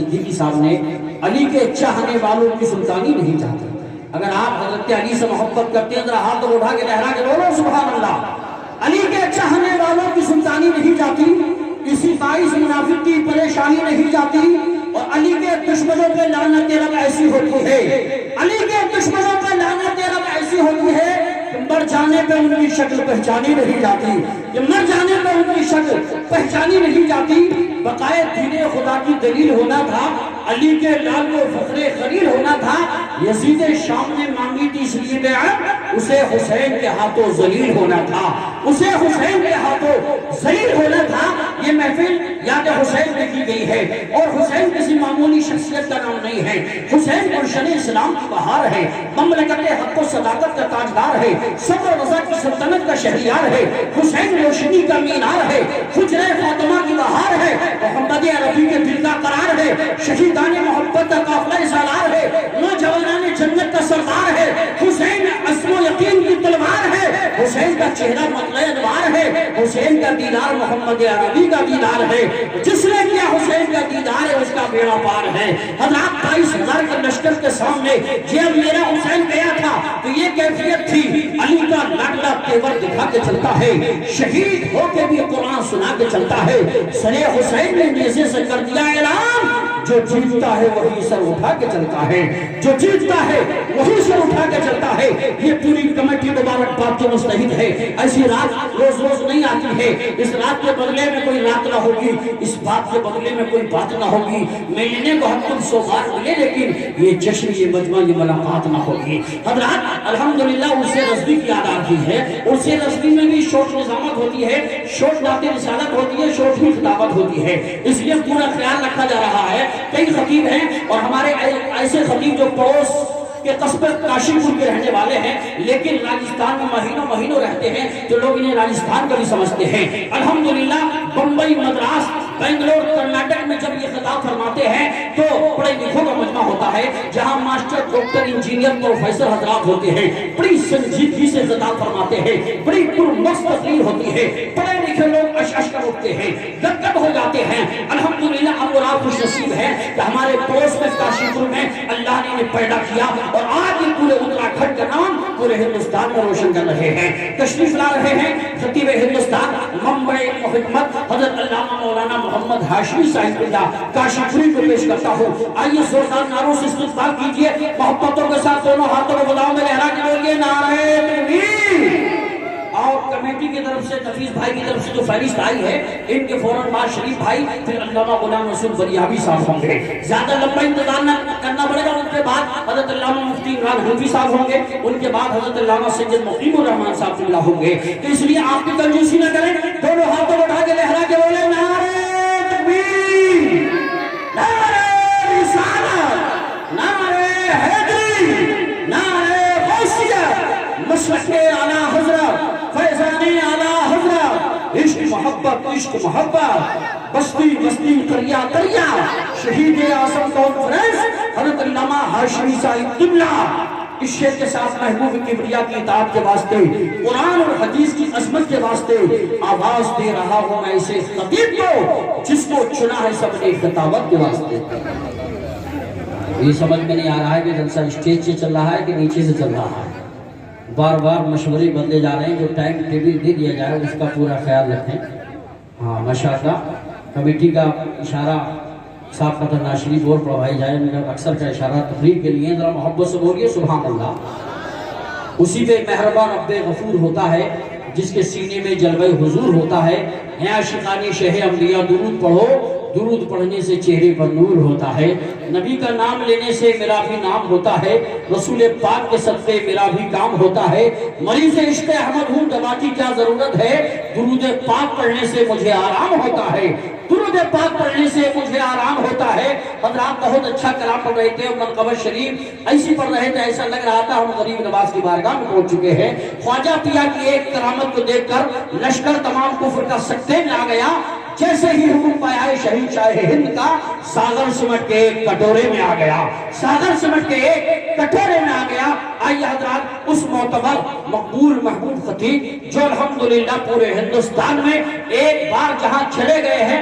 صدیقی صاحب نے علی کے چاہنے والوں کی سلطانی نہیں چاہتے. اگر آپ حضرت علی سے محبت کرتے ہیں ذرا ہاتھ اٹھا کے لہرا کے بولو سبحان اللہ. علی کے چاہنے والوں کی سلطانی نہیں جاتی, کسی باعث منافق کی پریشانی نہیں جاتی, اور علی کے دشمنوں پہ لعنت رب ایسی ہوتی ہے, علی کے دشمنوں پہ لعنت رب ایسی ہوتی ہے کہ مر جانے پہ ان کی شکل پہچانی نہیں جاتی, کہ مر جانے پہ ان کی شکل پہچانی نہیں جاتی. بقائے دین خدا کی دلیل ہونا تھا, علی کے لال کو فخر خلیل ہونا تھا. یزید شام نے مانگی تھی اس لیے بیعت, اسے حسین کے ہاتھوں ذلیل ہونا تھا, اسے حسین کے ہاتھوں ذلیل ہونا تھا. یہ محفل یاد حسین میں کی گئی ہے, اور حسین کسی معمولی شخصیت کا نام نہیں ہے. حسین گلشن اسلام کی بہار ہے, مملکت حق و صداقت کا تاجدار ہے, صبر و رضا کی سلطنت کا شہریار ہے. حسین روشنی کا مینار ہے, حجرہ فاطمہ کی بہار ہے, محمد عربی کے دل کا قرار ہے, شہیدان محبت کا قافلہ سالار ہے, نوجوانان جنت کا سردار ہے. حسین عزم و یقین کی تلوار ہے, حسین کا چہرہ مطلع انوار ہے, حسین کا دیدار محمد عربی کا دیدار ہے. جس نے کیا حسین کا دیدار ہے اس کا بیڑا پار ہے. حضرات 22,000 کے لشکر کے سامنے جب میرا حسین گیا تھا تو یہ کیفیت تھی, علی کا لاڈلا تیور دکھا کے چلتا ہے, شہید ہو کے بھی قرآن سنا کے چلتا ہے. سرے حسین نے نیزے سے کر دیا اعلان, جو جیتتا ہے وہی سر اٹھا کے چلتا ہے, جو جیتتا ہے وہی سر اٹھا کے چلتا ہے. یہ پوری کمیٹی مبارکباد کے مستحق ہے. ایسی رات روز روز نہیں آتی ہے. اس رات کے بدلے میں کوئی رات نہ ہوگی, اس بات کے بدلے میں کوئی بات نہ ہوگی. ملنے کو ہم تم 100 بار ملے, لیکن یہ جشن یہ مجمع یہ ملاقات نہ ہوگی. حضرات الحمدللہ عرص رضوی کی یاد آتی ہے. عرص رضوی میں بھی شوٹ نظامت ہوتی ہے, شوٹ نعت رسالت ہوتی ہے, شوٹ بھی خطابت ہوتی ہے. اس لیے پورا خیال رکھا جا رہا ہے. کئی خطیب ہیں اور ہمارے ایسے خطیب جو پڑوس کے قصبے کاشی پور کے رہنے والے ہیں, لیکن راجستھان میں مہینوں مہینوں رہتے ہیں, جو لوگ انہیں راجستھان کا بھی سمجھتے ہیں. الحمدللہ بمبئی, مدراس, بنگلور, کرناٹک میں جب یہ خطاب فرماتے ہیں تو پڑھے لکھوں کا مجمع ہوتا ہے, جہاں ماسٹر, ڈاکٹر, انجینئر, پروفیسر حضرات ہوتے ہیں. بڑی سنجیدگی سے خطاب فرماتے ہیں, بڑی پرمست تقریر ہوتی ہے. پڑھے لکھے لوگ اش اش کر اٹھتے ہیں, گدگد ہو جاتے ہیں. الحمدللہ ہم اور آپ خوش نصیب ہیں کہ ہمارے پڑوس میں کاشی پور میں اللہ نے انہیں پیدا کیا, اور آج یہ پورے اتراکھنڈ کا نام پورے ہندوستان میں روشن کر رہے ہیں. تشریف لا رہے ہیں خطیب ہندوستان, منبع حکمت حضرت علامہ مولانا محمد ہاشمی صاحب اللہ کاشی پوری کو پیش کرتا ہوں. آئیے زوردار نعروں سے استقبال کیجئے, محبتوں کے ساتھ دونوں ہاتھوں کو بلاؤں میں لہرا کے بولیے نعرہ تکبیر. اور کمیٹی کی طرف سے نفیس بھائی کی طرف سے جو فہرست آئی ہے, ان کے فوراً بعد شریف بھائی, پھر علامہ غلام رسول بریابی صاحب ہوں گے. زیادہ لمبا انتظار نہ کرنا پڑے گا. ان کے بعد حضرت علامہ مفتی عمران حنفی صاحب ہوں گے, ان کے بعد حضرت علامہ سید مقیم الرحمان صاحب اللہ ہوں گے. تو اس لیے آپ کی کنجوسی نہ کریں, دونوں ہاتھوں اٹھا کے لہرا کے بولے نعرہ تکبیر, نعرہ رسالت, نعرہ حیدری, نعرہ غوثیہ, مشرق اعلیٰ حضرت, فیضان اعلیٰ حضرت, عشق محبت, عشق محبت, بستی بستی, قریہ قریہ, شہید اعظم کانفرنس حضرت علامہ ہاشمی صاحب قبلہ. اس شعر کے ساتھ محبوب کبریا کی اطاعت کے واسطے, قرآن اور حدیث کی عظمت کے واسطے آواز دے رہا ہوں میں اسے خطیب کو جس کو چنا ہے سب نے خطابت کے واسطے. یہ سمجھ میں نہیں آ رہا ہے کہ جلسہ اسٹیج سے چل رہا ہے کہ نیچے سے چل رہا ہے. بار بار مشورے بدلے جا رہے ہیں, جو ٹائم ٹیبل دے دیا جائے اس کا پورا خیال رکھیں. ہاں ماشاءاللہ, کمیٹی کا اشارہ صاحب قطر ناشری بول پڑھوائی جائے. میرا اکثر کا اشارہ تقریر کے لیے, ذرا محبت سے بولیے سبحان اللہ. اسی پہ مہربان رب غفور ہوتا ہے جس کے سینے میں جلوہ حضور ہوتا ہے. اے عاشقان شہ انبیاء درود پڑھو, درود پڑھنے سے چہرے پر نور ہوتا ہے. نبی کا نام لینے سے میرا بھی نام ہوتا ہے, رسول پاک کے صدقے میرا بھی کام ہوتا ہے. مریض عشق احمد ہوں, دوا کی کیا ضرورت ہے, درود پاک پڑھنے سے مجھے آرام ہوتا ہے, درود پاک پڑھنے سے مجھے آرام ہوتا ہے. حضرات بہت اچھا کلام پڑھ رہے تھے, منقبت شریف ایسی پڑھ رہے تھے, ایسا لگ رہا تھا ہم غریب نواز کی بارگاہ میں پہنچ چکے ہیں. خواجہ پیا کی ایک کرامت کو دیکھ کر لشکر تمام کفر کا سکتے میں آ گیا. جیسے ہی حکم پایا ہے شہید شاہ ہند کا, ساغر سمٹ کے ایک کٹورے میں آ گیا, ساغر سمٹ کے ایک کٹورے میں آ گیا. آئیے حضرات اس معتبر مقبول محبوب خطیب جو الحمدللہ پورے ہندوستان میں ایک بار جہاں چلے گئے ہیں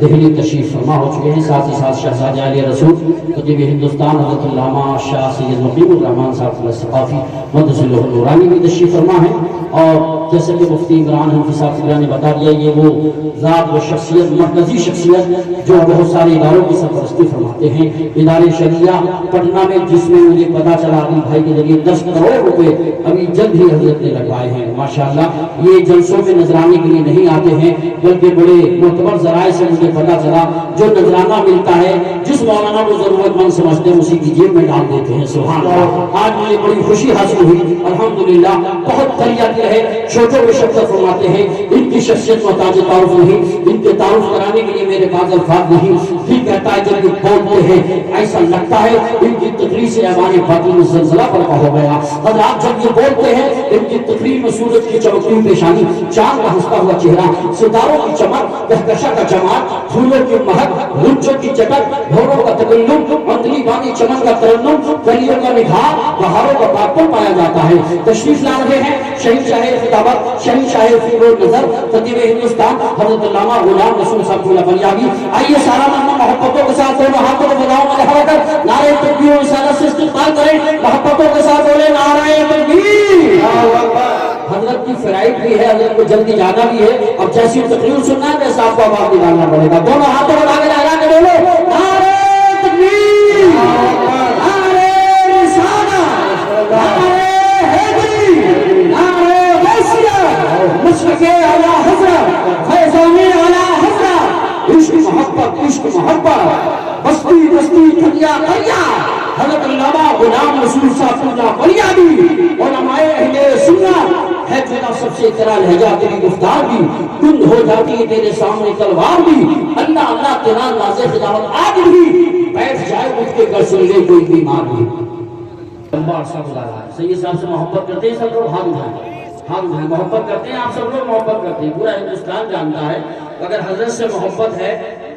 دہلی تشریف فرما ہو چکے ہیں. ساتھ ہی ساتھ شہزادہ علی رسول خطیب ہندوستان حضرت علامہ شاہ سید مقیم الرحمان صاحب الثقافی مقدس اللہ نورانی بھی تشریف فرما ہے. اور جیسے کہ مفتی عمران حنفی صاحب نے بتا دیا یہ وہ ذات و شخصیت مرکزی شخصیت جو بہت سارے اداروں کی سرپرستی فرماتے ہیں. ادارے شریعہ پٹنہ میں جس میں مجھے پتا چلا علی بھائی کے ذریعے 10 کروڑ روپے ابھی جلد ہی حضرت نے لگوائے ہیں. ماشاءاللہ یہ جلسوں میں نذرانے کے لیے نہیں آتے ہیں بلکہ بڑے معتبر ذرائع سے مجھے پتا چلا جو نذرانہ ملتا ہے جس مولانا کو ضرورت مند سمجھتے ہیں اسی کی جیب میں ڈال دیتے ہیں. سبحان اللہ. آج مجھے بڑی خوشی حاصل ہوئی الحمدللہ. بہت تربیت رہے چھوٹوں کو شفقت فرماتے ہیں. ان کی شخصیت محتاج تعارف نہیں. ان کے تعارف کرانے کے لیے میرے پاس الفاظ نہیں. دل کہتا ہے جب یہ بولتے ہیں ایسا لگتا ہے ان کی تقریر سے ہمارے باطن میں زلزلہ برپا ہو گیا. حضرات جب یہ بولتے ہیں ان کی تقریر میں سورج کی چمکتی ہوئی پیشانی, چاند کا ہنستا ہوا چہرہ, ستاروں کی چمک, کہکشاں کا جمال, پھولوں کی مہک, غنچوں کی چٹک, بھوروں کا تکلم, مندلی بانی چمن کا ترنم, کلیوں کا نگھار, بہاروں کا پاکپن پایا جاتا ہے. تشریف لا رہے ہیں شہنشاہ خطابت, شہنشاہ فکر و نظر, خطیب ہندوستان حضرت علامہ غلام رسول صاحب اللہ بلیاوی. آئیے سارا مہمان محبتوں کے ساتھ دونوں ہاتھوں کو بجاؤں میں لہرا کر نعرہ تکبیر و رسالت سے استقبال کریں. محبتوں کے ساتھ بولیں نعرہ تکبیر. حضرت کی فرائض بھی ہے, حضرت کو جلدی جانا بھی ہے. اب جیسی تقریر سننا ہے ویسا آپ کو آواز نکالنا پڑے گا. دونوں ہاتھوں کو آگے لہرا کے بولو نعرہ تکبیر, نعرہ رسالت, نعرہ حیدری, نعرہ غوثیہ, مشرق اعلی حضرت, فیضان اعلی حضرت. عشق محبت, عشق محبت, بستی بستی تھلیا تھلیا, حضرت علامہ غلام رسول صاحب اللہ بلیاوی. علماء اہل سنت ہے تیرا سب سے تیرا لہجہ, تیری گفتار بھی کند ہو جاتی ہے تیرے سامنے تلوار بھی. اللہ اللہ تیرا ناز خداوت آج بھی بیٹھ جائے اٹھ کے گھر سن لے کوئی بیمار بھی. سید صاحب سے محبت کرتے ہیں سب لوگ, ہاتھ اٹھائیں, ہاتھ اٹھائیں. محبت کرتے ہیں آپ سب لوگ, محبت کرتے ہیں, پورا ہندوستان جانتا ہے. اگر حضرت سے محبت ہے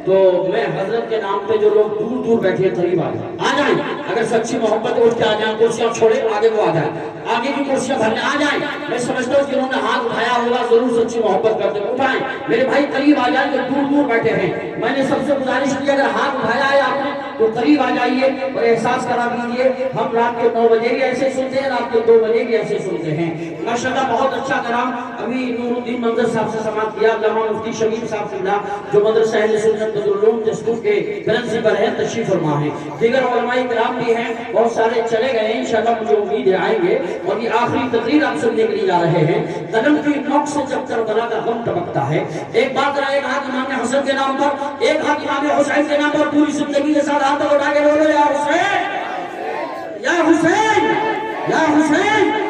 تو میں حضرت کے نام پہ جو لوگ دور دور بیٹھے قریب آ جائیں. اگر سچی محبت اٹھ کے آ جائیں, کرسیاں چھوڑے آگے کو آ جائیں, آگے کی کرسیاں بھرنے آ جائیں. میں سمجھتا ہوں جنہوں نے ہاتھ اٹھایا ہوگا ضرور سچی محبت کرتے ہیں, اٹھائیں. میرے بھائی قریب آ جائیں جو دور دور بیٹھے ہیں. میں نے سب سے گزارش کی اگر ہاتھ اٹھایا ہے آپ نے تو قریب آ جائیے اور احساس کرا دیجیے. ہم رات کے 9 بجے بھی ایسے سنتے ہیں, رات کے 2 بجے بھی ایسے سنتے ہیں. ماشاءاللہ بہت اچھا کلام ابھی نور الدین منظر صاحب سے سماعت کیا. علامہ مفتی شبیر صاحب فضلہ جو مدرسہ اہل سنت بدرالعلوم اسکول کے پرنسپل ہیں تشریف فرما ہیں. دیگر علماء کرام بھی ہیں, بہت سارے چلے گئے ہیں, انشاءاللہ مجھے امید ہے آئیں گے. اور یہ آخری تقریر آپ سننے کے لیے جا رہے ہیں. قلم کی نوک سے جب کربلا کا غم ٹپکتا ہے, ایک بات رہا, ایک ہاتھ امام حسن کے نام پر, ایک ہاتھ امام حسین کے نام پر, پوری زندگی کے ساتھ ہاتھ اٹھا کے بولو یا حسین, یا حسین, یا حسین.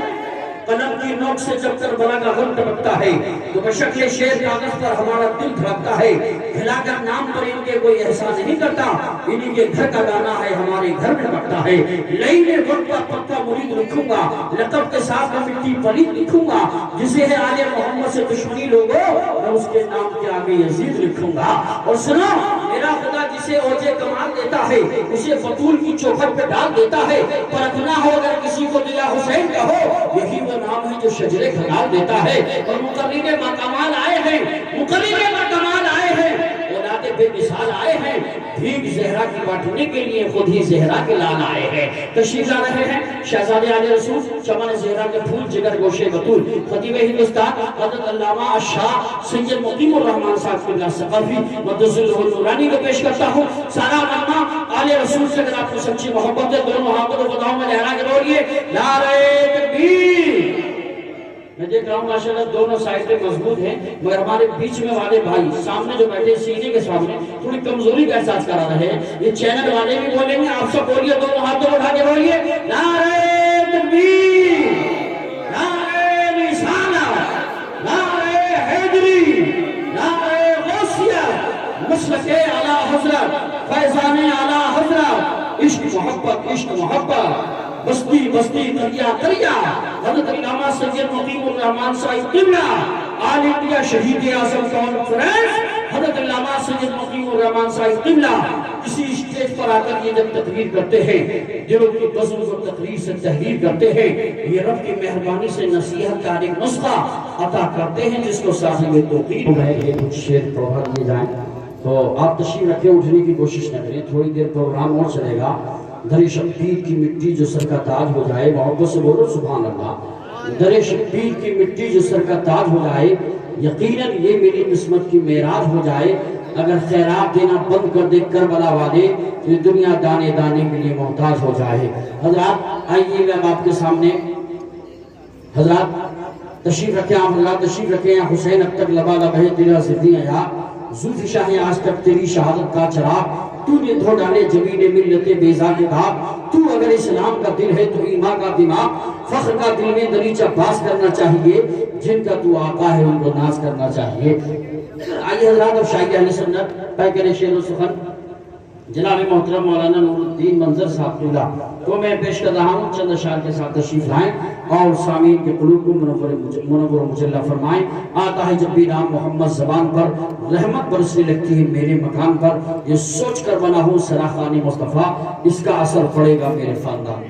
قلم کی نوک سے جب کربلا کا غم ٹپکتا ہے تو بشکل شیر کاغذ پر ہمارا دل دھڑکتا ہے. ہلا کر نام پر ان کے کوئی احسان نہیں کرتا, انہی کے گھر کا گانا ہے ہمارے گھر میں بکتا ہے. لئی میں وقت کا پکا مرید لکھوں گا, لقب کے ساتھ میں مٹی پلید لکھوں گا. جسے ہے آل محمد سے دشمنی لوگوں, میں اس کے نام کے آگے یزید لکھوں گا. اور سنو, میرا خدا جسے اوجے کمال دیتا ہے اسے بطول کی چوکھٹ پہ ڈال دیتا ہے. پرکھنا ہو اگر کسی کو دیا حسین کا ہو, یہی وہ نام ہے جو شجرے کھگال دیتا ہے. اور مقرر مقامات آئے ہیں, مقرر مقامات آئے ہیں, اولاد بے مثال آئے ہیں. بھیگ زہرا کی بانٹنے کے لیے خود ہی زہرا کے لال آئے ہیں. تشریف لا رہے ہیں شہزادے علی رسول, چمن زہرا کے پھول, جگر گوشے بطول, خطیب ہندوستان حضرت علامہ شاہ سید مقیم الرحمان صاحب اللہ ثقافی مقدس اللہ نورانی کو پیش کرتا ہوں. سارا مجمع علی رسول سے اگر آپ کو سچی محبت ہے دونوں ہاتھوں کو بتاؤں میں لہرا کے بولیے نعرہ تکبیر. میں دیکھ رہا ہوں ماشاءاللہ دونوں سائڈ پہ مضبوط ہیں, مگر ہمارے بیچ میں والے بھائی سامنے جو بیٹھے سینے کے سامنے تھوڑی کمزوری کا احساس کرا رہے ہیں. یہ چینل والے بھی بولیں گے, آپ سب بولیے, دونوں ہاتھوں اٹھا کے بولیے نعرہ تکبیر, نعرہ رسالت, نعرہ حیدری, نعرہ غوثیہ, مشرق اعلی حضرت, فیضان اعلی حضرت. عشق محبت, عشق محبت, بستی بستی دریا دریا, حضرت علامہ سید مقیم الرحمان صاحب قبلہ, آل انڈیا شہید اعظم کانفرنس, حضرت علامہ سید مقیم الرحمان صاحب قبلہ. کسی اسٹیج پر آ کر یہ جب تقریر کرتے ہیں, دلوں کی بزم کو تقریر سے تحریر کرتے ہیں, یہ رب کی مہربانی سے نصیحت کا ایک نسخہ عطا کرتے ہیں جس کو صاحب توقیر. یہ کچھ شعر پڑھا دیے جائیں تو آپ تشریف رکھیں، اٹھنے کی کوشش نہ کریں، تھوڑی دیر پروگرام اور چلے گا۔ در شبیر کی مٹی جو سر کا تاج ہو جائے، محبت سے بولو سبحان اللہ۔ در شبیر کی مٹی جو سر کا تاج ہو جائے، یقیناً یہ میری قسمت کی معراج ہو جائے۔ اگر خیرات دینا بند کر دے کربلا والے تو یہ دنیا دانے دانے کے لیے محتاج ہو جائے۔ حضرات آئیے گا آپ کے سامنے، حضرات تشریف رکھیں، آپ حضرات تشریف رکھیں۔ یا حسین اب تک لبا لبہ تیرا زدی یا زلف شاہ آج تک تیری شہادت کا چراغ، تو نے دھو ڈالے جبین ملت بیضا کے داغ، تو اگر اسلام کا دل ہے تو ایمان کا دماغ، فخر کا دل میں دریچہ باز کرنا چاہیے، جن کا تو آقا ہے ان کو ناز کرنا چاہیے۔ آئیے حضرات اب شاہی اہل سنت پیکر شعر و سخن جناب محترم مولانا نور الدین منظر صاحب قبلہ کو میں پیش کر رہا ہوں، چند اشعار کے ساتھ تشریف لائیں اور سامعین کے قلوب کو منور و مجلہ فرمائیں۔ آتا ہے جب بھی نام محمد زبان پر، رحمت برسنے لگتی ہے میرے مکان پر، یہ سوچ کر بنا ہوں سراخان مصطفیٰ، اس کا اثر پڑے گا میرے خاندان